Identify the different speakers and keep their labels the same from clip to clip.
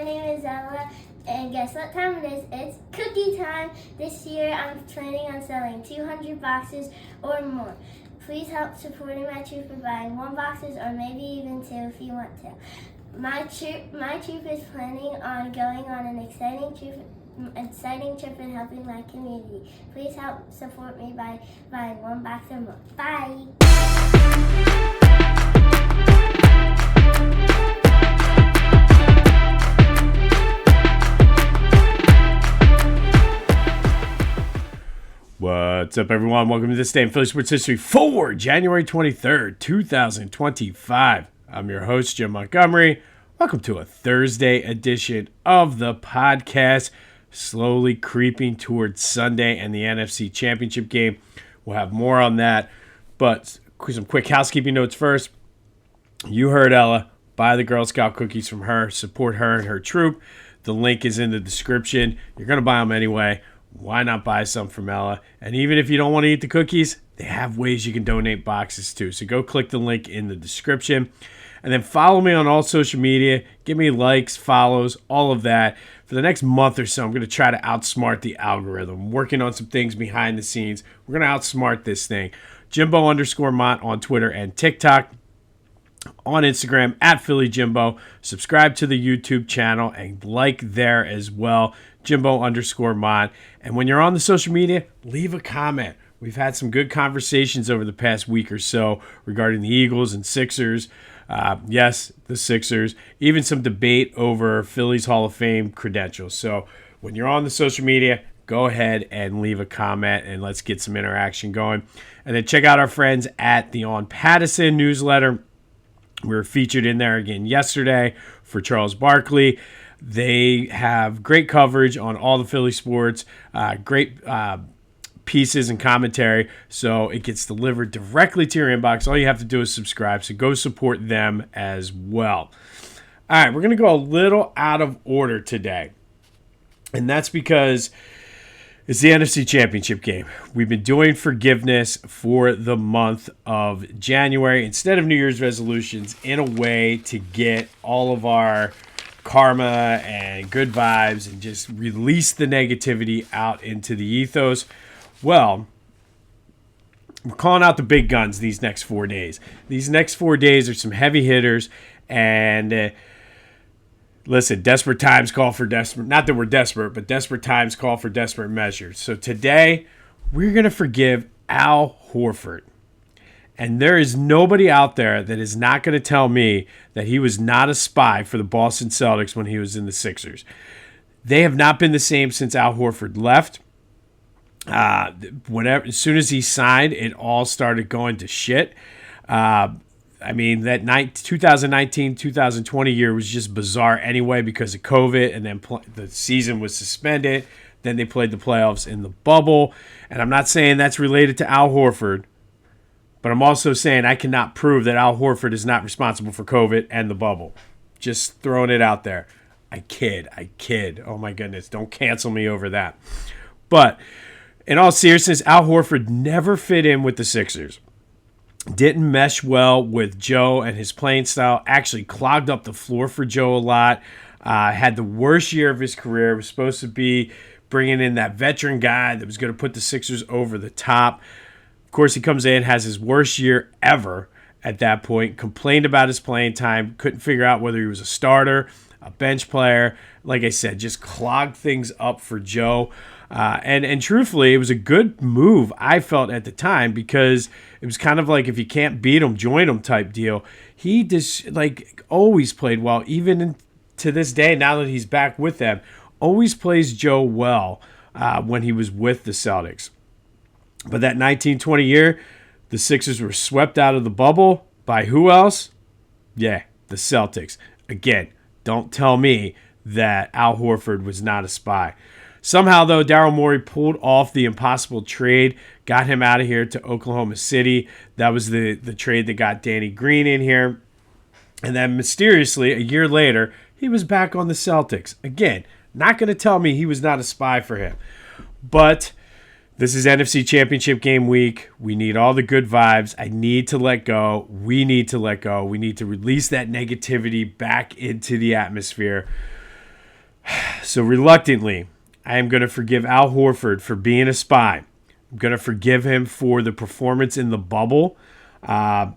Speaker 1: my name is Ella, and guess what time it is? It's cookie time! This year I'm planning on selling 200 boxes or more. Please help supporting my troop by buying 1 boxes or maybe even 2 if you want to. My troop is planning on going on an exciting trip and helping my community. Please help support me by buying 1 box or more. Bye!
Speaker 2: What's up, everyone? Welcome to This Day in Philly Sports History for January 23rd, 2025. I'm your host, Jim Montgomery. Welcome to a Thursday edition of the podcast, slowly creeping towards Sunday and the NFC Championship game. We'll have more on that, but some quick housekeeping notes first. You heard Ella. Buy the Girl Scout cookies from her. Support her and her troop. The link is in the description. You're going to buy them anyway. Why not buy some from Ella? And even if you don't want to eat the cookies, they have ways you can donate boxes too. So go click the link in the description. And then follow me on all social media. Give me likes, follows, all of that. For the next month or so, I'm going to try to outsmart the algorithm. I'm working on some things behind the scenes. We're going to outsmart this thing. Jimbo_Mont on Twitter and TikTok. On Instagram, at Philly Jimbo. Subscribe to the YouTube channel and like there as well. Jimbo_Mont. And when you're on the social media, leave a comment. We've had some good conversations over the past week or so regarding the Eagles and Sixers. Yes, the Sixers. Even some debate over Philly's Hall of Fame credentials. So when you're on the social media, go ahead and leave a comment and let's get some interaction going. And then check out our friends at the On Pattison newsletter. We were featured in there again yesterday for Charles Barkley. They have great coverage on all the Philly sports, great pieces and commentary, so it gets delivered directly to your inbox. All you have to do is subscribe, so go support them as well. All right, we're going to go a little out of order today, and that's because it's the NFC Championship game. We've been doing forgiveness for the month of January instead of New Year's resolutions in a way to get all of our karma and good vibes and just release the negativity out into the ethos. Well, we're calling out the big guns these next 4 days. These next 4 days are some heavy hitters, and listen, desperate times call for desperate, not that we're desperate, but desperate times call for desperate measures. So today, we're going to forgive Al Horford. And there is nobody out there that is not going to tell me that he was not a spy for the Boston Celtics when he was in the Sixers. They have not been the same since Al Horford left. As soon as he signed, it all started going to shit. That 2019-2020 year was just bizarre anyway because of COVID, and then the season was suspended. Then they played the playoffs in the bubble. And I'm not saying that's related to Al Horford, but I'm also saying I cannot prove that Al Horford is not responsible for COVID and the bubble. Just throwing it out there. I kid. Oh my goodness, don't cancel me over that. But in all seriousness, Al Horford never fit in with the Sixers. Didn't mesh well with Joe and his playing style. Actually clogged up the floor for Joe a lot. Had the worst year of his career. Was supposed to be bringing in that veteran guy that was going to put the Sixers over the top. Of course, he comes in, has his worst year ever at that point. Complained about his playing time. Couldn't figure out whether he was a starter, a bench player. Like I said, just clogged things up for Joe. And truthfully, it was a good move, I felt at the time, because it was kind of like if you can't beat him, join him type deal. He just always played well, even to this day, now that he's back with them. Always plays Joe well when he was with the Celtics. But that 1920 year, the Sixers were swept out of the bubble by who else? Yeah, the Celtics. Again, don't tell me that Al Horford was not a spy. Somehow, though, Daryl Morey pulled off the impossible trade, got him out of here to Oklahoma City. That was the trade that got Danny Green in here. And then mysteriously, a year later, he was back on the Celtics. Again, not going to tell me he was not a spy for him. But this is NFC Championship Game week. We need all the good vibes. I need to let go. We need to let go. We need to release that negativity back into the atmosphere. So reluctantly, I am going to forgive Al Horford for being a spy. I'm going to forgive him for the performance in the bubble. I'm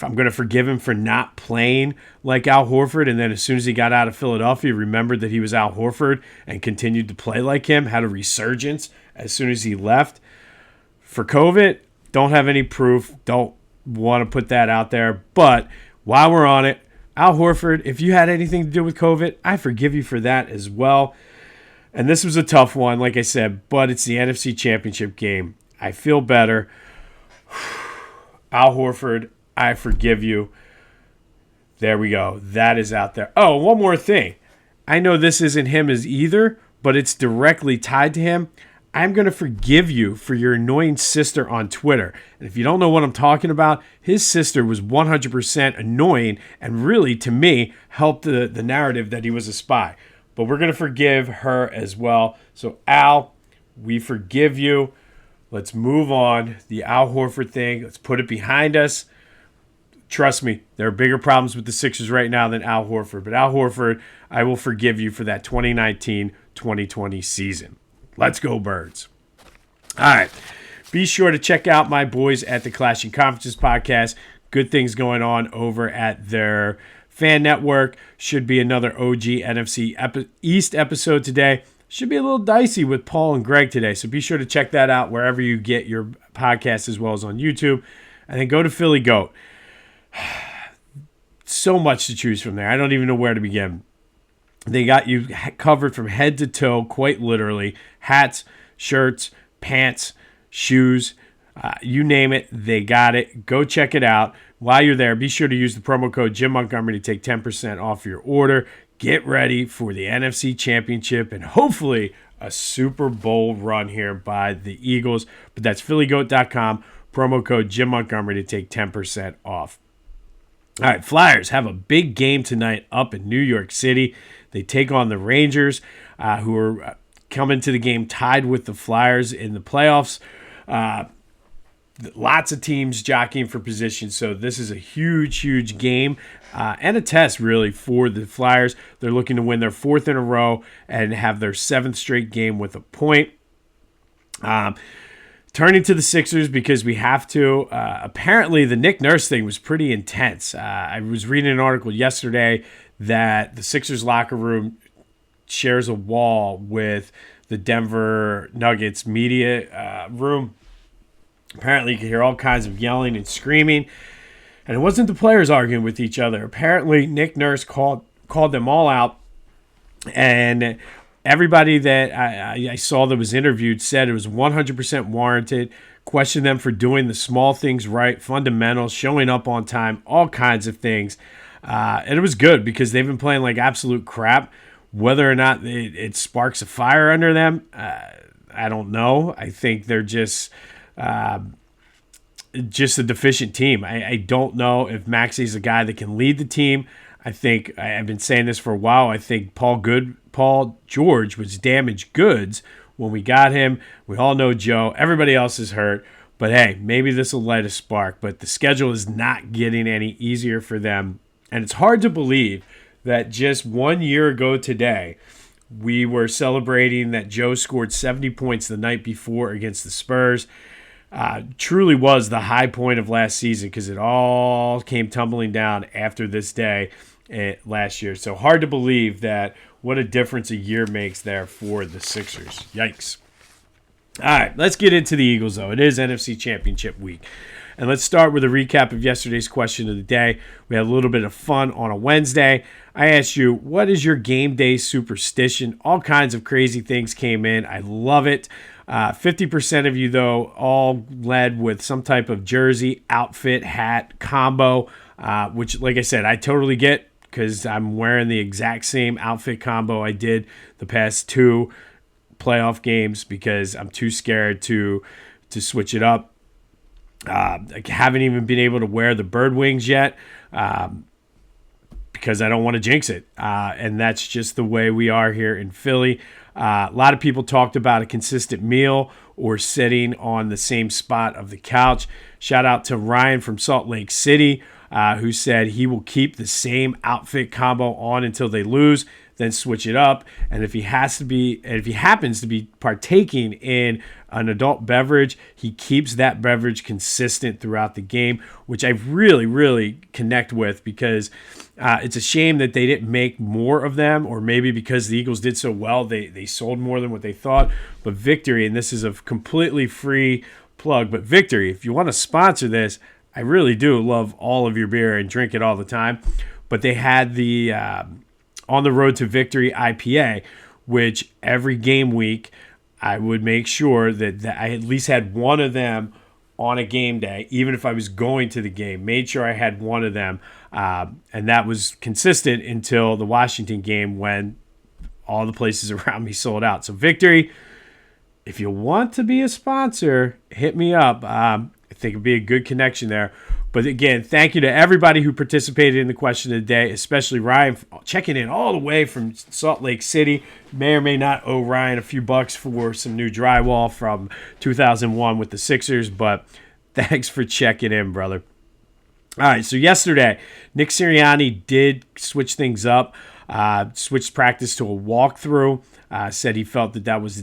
Speaker 2: going to forgive him for not playing like Al Horford. And then as soon as he got out of Philadelphia, remembered that he was Al Horford and continued to play like him, had a resurgence as soon as he left. For COVID, don't have any proof. Don't want to put that out there. But while we're on it, Al Horford, if you had anything to do with COVID, I forgive you for that as well. And this was a tough one, like I said, but it's the NFC Championship game. I feel better. Al Horford, I forgive you. There we go. That is out there. Oh, one more thing. I know this isn't him as either, but it's directly tied to him. I'm going to forgive you for your annoying sister on Twitter. And if you don't know what I'm talking about, his sister was 100% annoying and really, to me, helped the narrative that he was a spy. But we're going to forgive her as well. So, Al, we forgive you. Let's move on. The Al Horford thing, let's put it behind us. Trust me, there are bigger problems with the Sixers right now than Al Horford. But Al Horford, I will forgive you for that 2019-2020 season. Let's go, Birds. All right. Be sure to check out my boys at the Clashing Conferences podcast. Good things going on over at their fan network. Should be another OG NFC East episode today. Should be a little dicey with Paul and Greg today. So be sure to check that out wherever you get your podcast as well as on YouTube. And then go to Philly Goat. So much to choose from there. I don't even know where to begin. They got you covered from head to toe, quite literally. Hats, shirts, pants, shoes, you name it, they got it. Go check it out. While you're there, be sure to use the promo code Jim Montgomery to take 10% off your order. Get ready for the NFC Championship and hopefully a Super Bowl run here by the Eagles. But that's phillygoat.com, promo code Jim Montgomery to take 10% off. All right, Flyers have a big game tonight up in New York City. They take on the Rangers, who are coming to the game tied with the Flyers in the playoffs. Lots of teams jockeying for position, so this is a huge, huge game and a test, really, for the Flyers. They're looking to win their fourth in a row and have their seventh straight game with a point. Turning to the Sixers because we have to. Apparently, the Nick Nurse thing was pretty intense. I was reading an article yesterday that the Sixers locker room shares a wall with the Denver Nuggets media room. Apparently, you could hear all kinds of yelling and screaming. And it wasn't the players arguing with each other. Apparently, Nick Nurse called them all out. And everybody that I saw that was interviewed said it was 100% warranted. Questioned them for doing the small things right, fundamentals, showing up on time, all kinds of things. And it was good because they've been playing like absolute crap. Whether or not it sparks a fire under them, I don't know. I think they're just a deficient team. I don't know if Maxey's a guy that can lead the team. I think I've been saying this for a while. I think Paul George was damaged goods when we got him. We all know Joe. Everybody else is hurt. But hey, maybe this will light a spark. But the schedule is not getting any easier for them. And it's hard to believe that just 1 year ago today, we were celebrating that Joe scored 70 points the night before against the Spurs. Truly was the high point of last season because it all came tumbling down after this day last year. So hard to believe that what a difference a year makes there for the Sixers. Yikes. All right, let's get into the Eagles, though. It is NFC Championship week. And let's start with a recap of yesterday's question of the day. We had a little bit of fun on a Wednesday. I asked you, what is your game day superstition? All kinds of crazy things came in. I love it. 50% of you, though, all led with some type of jersey, outfit, hat, combo, which, like I said, I totally get because I'm wearing the exact same outfit combo I did the past two playoff games because I'm too scared to switch it up. I haven't even been able to wear the bird wings yet because I don't want to jinx it. And that's just the way we are here in Philly. A lot of people talked about a consistent meal or sitting on the same spot of the couch. Shout out to Ryan from Salt Lake City who said he will keep the same outfit combo on until they lose. then switch it up. And if he happens to be partaking in an adult beverage, he keeps that beverage consistent throughout the game, which I really, really connect with, because it's a shame that they didn't make more of them, or maybe because the Eagles did so well, they sold more than what they thought. But Victory, and this is a completely free plug, but Victory, if you want to sponsor this, I really do love all of your beer and drink it all the time. But they had the On the Road to Victory IPA, which every game week I would make sure that I at least had one of them on a game day, even if I was going to the game. Made sure I had one of them, and that was consistent until the Washington game, when all the places around me sold out. So Victory, if you want to be a sponsor, hit me up. I think it'd be a good connection there. But again, thank you to everybody who participated in the question of the day, especially Ryan, checking in all the way from Salt Lake City. May or may not owe Ryan a few bucks for some new drywall from 2001 with the Sixers, but thanks for checking in, brother. All right, so yesterday, Nick Sirianni did switch things up, switched practice to a walkthrough, said he felt that was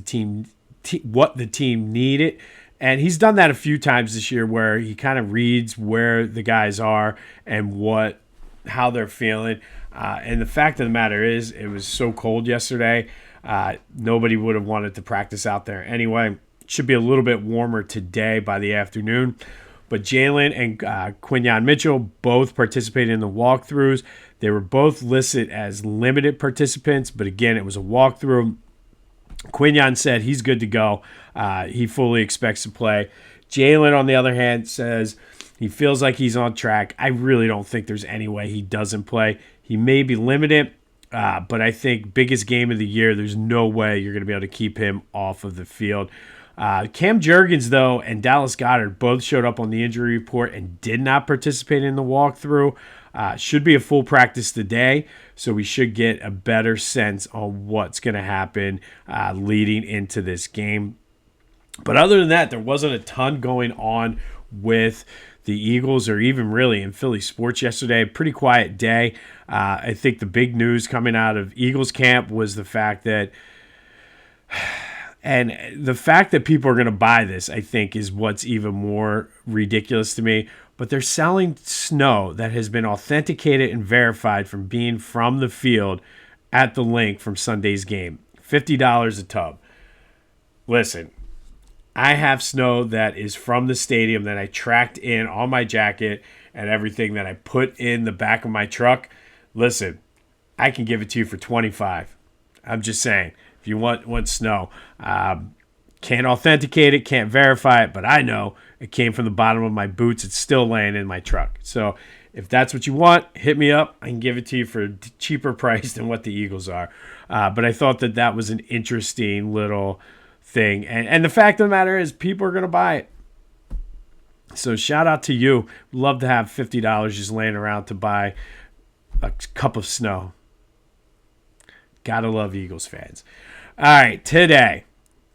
Speaker 2: what the team needed. And he's done that a few times this year, where he kind of reads where the guys are and how they're feeling. And the fact of the matter is, it was so cold yesterday, nobody would have wanted to practice out there anyway. It should be a little bit warmer today by the afternoon. But Jalen and Quinyon Mitchell both participated in the walkthroughs. They were both listed as limited participants, but again, it was a walkthrough. Quinyon said he's good to go. He fully expects to play. Jalen, on the other hand, says he feels like he's on track. I really don't think there's any way he doesn't play. He may be limited, but I think biggest game of the year, there's no way you're going to be able to keep him off of the field. Cam Jurgens, though, and Dallas Goedert both showed up on the injury report and did not participate in the walkthrough. Should be a full practice today, so we should get a better sense on what's going to happen leading into this game. But other than that, there wasn't a ton going on with the Eagles, or even really in Philly sports yesterday. Pretty quiet day. I think the big news coming out of Eagles camp was the fact that people are going to buy this, I think, is what's even more ridiculous to me. But they're selling snow that has been authenticated and verified from being from the field at the link from Sunday's game. $50 a tub. Listen, I have snow that is from the stadium that I tracked in on my jacket and everything that I put in the back of my truck. Listen, I can give it to you for $25. I'm just saying, if you want snow. Can't authenticate it, can't verify it, but I know it came from the bottom of my boots. It's still laying in my truck. So if that's what you want, hit me up. I can give it to you for a cheaper price than what the Eagles are. But I thought that was an interesting little thing. And the fact of the matter is, people are going to buy it. So shout out to you. Love to have $50 just laying around to buy a cup of snow. Gotta love Eagles fans. All right, today,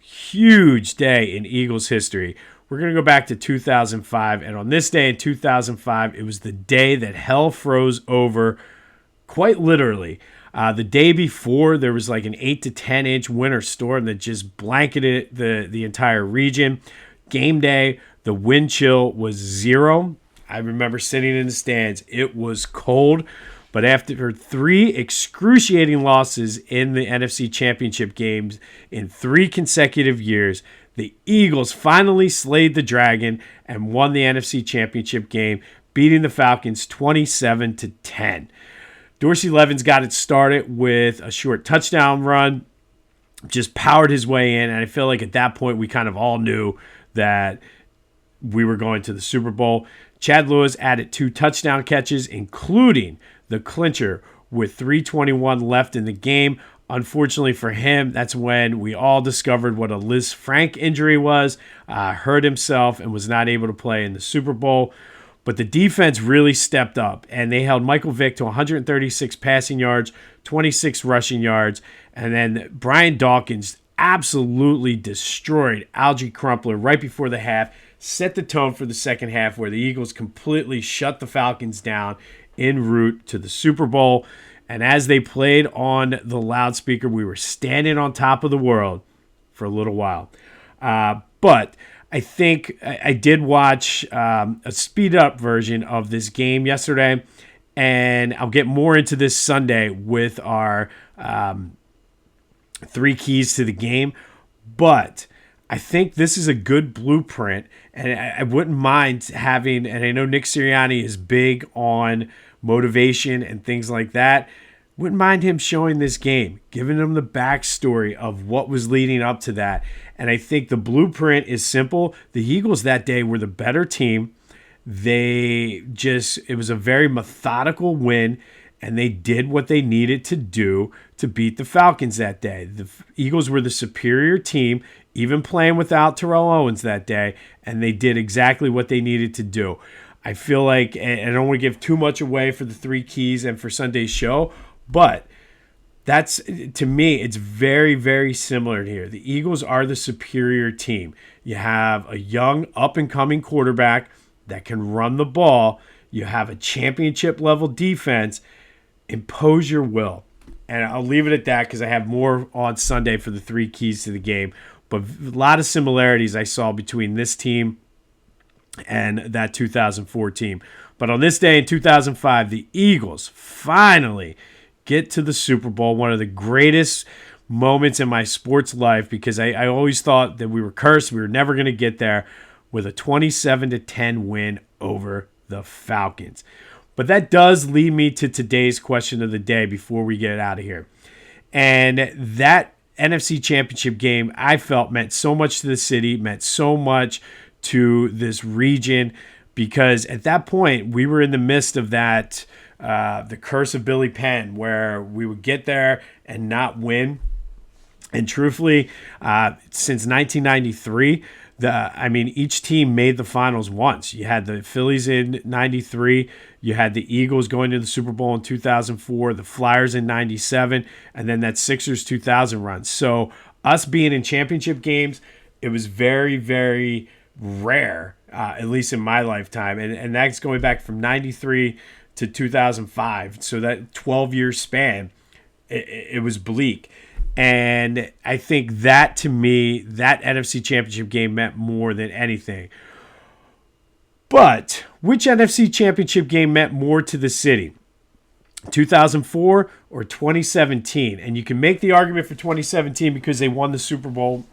Speaker 2: huge day in Eagles history. We're going to go back to 2005, and on this day in 2005, it was the day that hell froze over, quite literally. The day before, there was like an 8 to 10 inch winter storm that just blanketed the entire region. Game day, the wind chill was 0. I remember sitting in the stands. It was cold. But after 3 excruciating losses in the NFC Championship games in 3 consecutive years, the Eagles finally slayed the dragon and won the NFC Championship game, beating the Falcons 27-10. Dorsey Levens got it started with a short touchdown run, just powered his way in, and I feel like at that point we kind of all knew that we were going to the Super Bowl. Chad Lewis added 2 touchdown catches, including the clincher with 3:21 left in the game. Unfortunately for him, that's when we all discovered what a Liz Frank injury was. Hurt himself and was not able to play in the Super Bowl. But the defense really stepped up, and they held Michael Vick to 136 passing yards, 26 rushing yards, and then Brian Dawkins absolutely destroyed Alge Crumpler right before the half, set the tone for the second half, where the Eagles completely shut the Falcons down en route to the Super Bowl. And as they played on the loudspeaker, we were standing on top of the world for a little while. But I think I did watch a speed-up version of this game yesterday, and I'll get more into this Sunday with our 3 keys to the game. But I think this is a good blueprint, and I wouldn't mind having, and I know Nick Sirianni is big on motivation and things like that. Wouldn't mind him showing this game, giving them the backstory of what was leading up to that. And I think the blueprint is simple. The Eagles that day were the better team. It was a very methodical win, and they did what they needed to do to beat the Falcons that day. The Eagles were the superior team, even playing without Terrell Owens that day, and they did exactly what they needed to do. I feel like, and I don't want to give too much away for the 3 keys and for Sunday's show, but that's, to me, it's very, very similar here. The Eagles are the superior team. You have a young, up-and-coming quarterback that can run the ball. You have a championship-level defense. Impose your will. And I'll leave it at that because I have more on Sunday for the 3 keys to the game. But a lot of similarities I saw between this team and that 2004 team. But on this day in 2005, the Eagles finally get to the Super Bowl, one of the greatest moments in my sports life, because I always thought that we were cursed. We were never going to get there, with a 27-10 win over the Falcons. But that does lead me to today's question of the day before we get out of here. And that NFC Championship game, I felt, meant so much to the city, meant so much to this region, because at that point we were in the midst of that the curse of Billy Penn, where we would get there and not win. And truthfully, since 1993, each team made the finals once. You had the Phillies in 93, you had the Eagles going to the Super Bowl in 2004, the Flyers in 97, and then that Sixers 2000 run. So us being in championship games, it was very, very rare, at least in my lifetime. And that's going back from 93 to 2005. So that 12-year span, it was bleak. And I think that, to me, that NFC Championship game meant more than anything. But which NFC Championship game meant more to the city? 2004 or 2017? And you can make the argument for 2017 because they won the Super Bowl.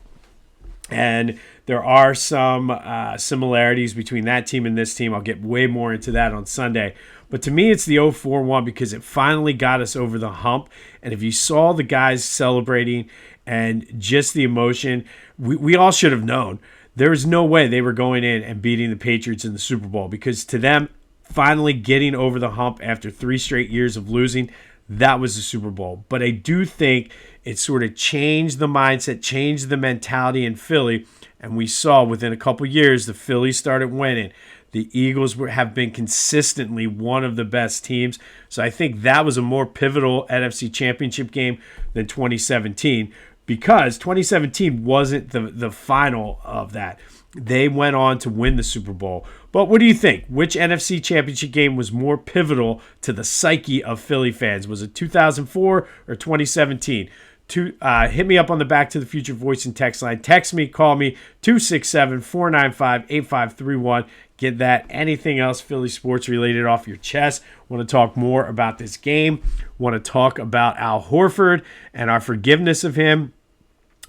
Speaker 2: And there are some similarities between that team and this team. I'll get way more into that on Sunday. But to me, it's the 0-4 one because it finally got us over the hump. And if you saw the guys celebrating and just the emotion, we all should have known. There was no way they were going in and beating the Patriots in the Super Bowl, because to them, finally getting over the hump after 3 straight years of losing, that was the Super Bowl. But I do think it sort of changed the mindset, changed the mentality in Philly. And we saw within a couple years, the Phillies started winning. The Eagles have been consistently one of the best teams. So I think that was a more pivotal NFC Championship game than 2017, because 2017 wasn't the final of that. They went on to win the Super Bowl. But what do you think? Which NFC Championship game was more pivotal to the psyche of Philly fans? Was it 2004 or 2017? Hit me up on the Back to the Future voice and text line. Text me, call me, 267-495-8531. Get that, anything else Philly sports related off your chest. Want to talk more about this game. Want to talk about Al Horford and our forgiveness of him,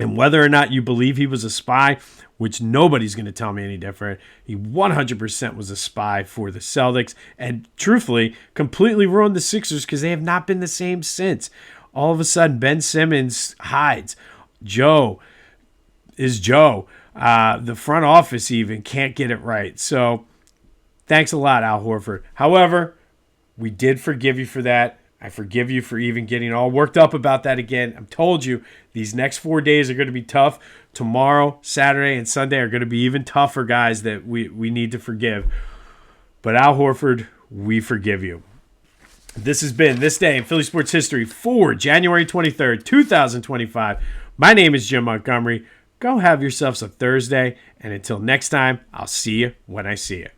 Speaker 2: and whether or not you believe he was a spy, which nobody's going to tell me any different. He 100% was a spy for the Celtics, and truthfully, completely ruined the Sixers because they have not been the same since. All of a sudden, Ben Simmons hides. Joe is Joe. The front office even can't get it right. So thanks a lot, Al Horford. However, we did forgive you for that. I forgive you for even getting all worked up about that again. I've told you these next 4 days are going to be tough. Tomorrow, Saturday, and Sunday are going to be even tougher, guys, that we need to forgive. But Al Horford, we forgive you. This has been This Day in Philly Sports History for January 23rd, 2025. My name is Jim Montgomery. Go have yourselves a Thursday, and until next time, I'll see you when I see you.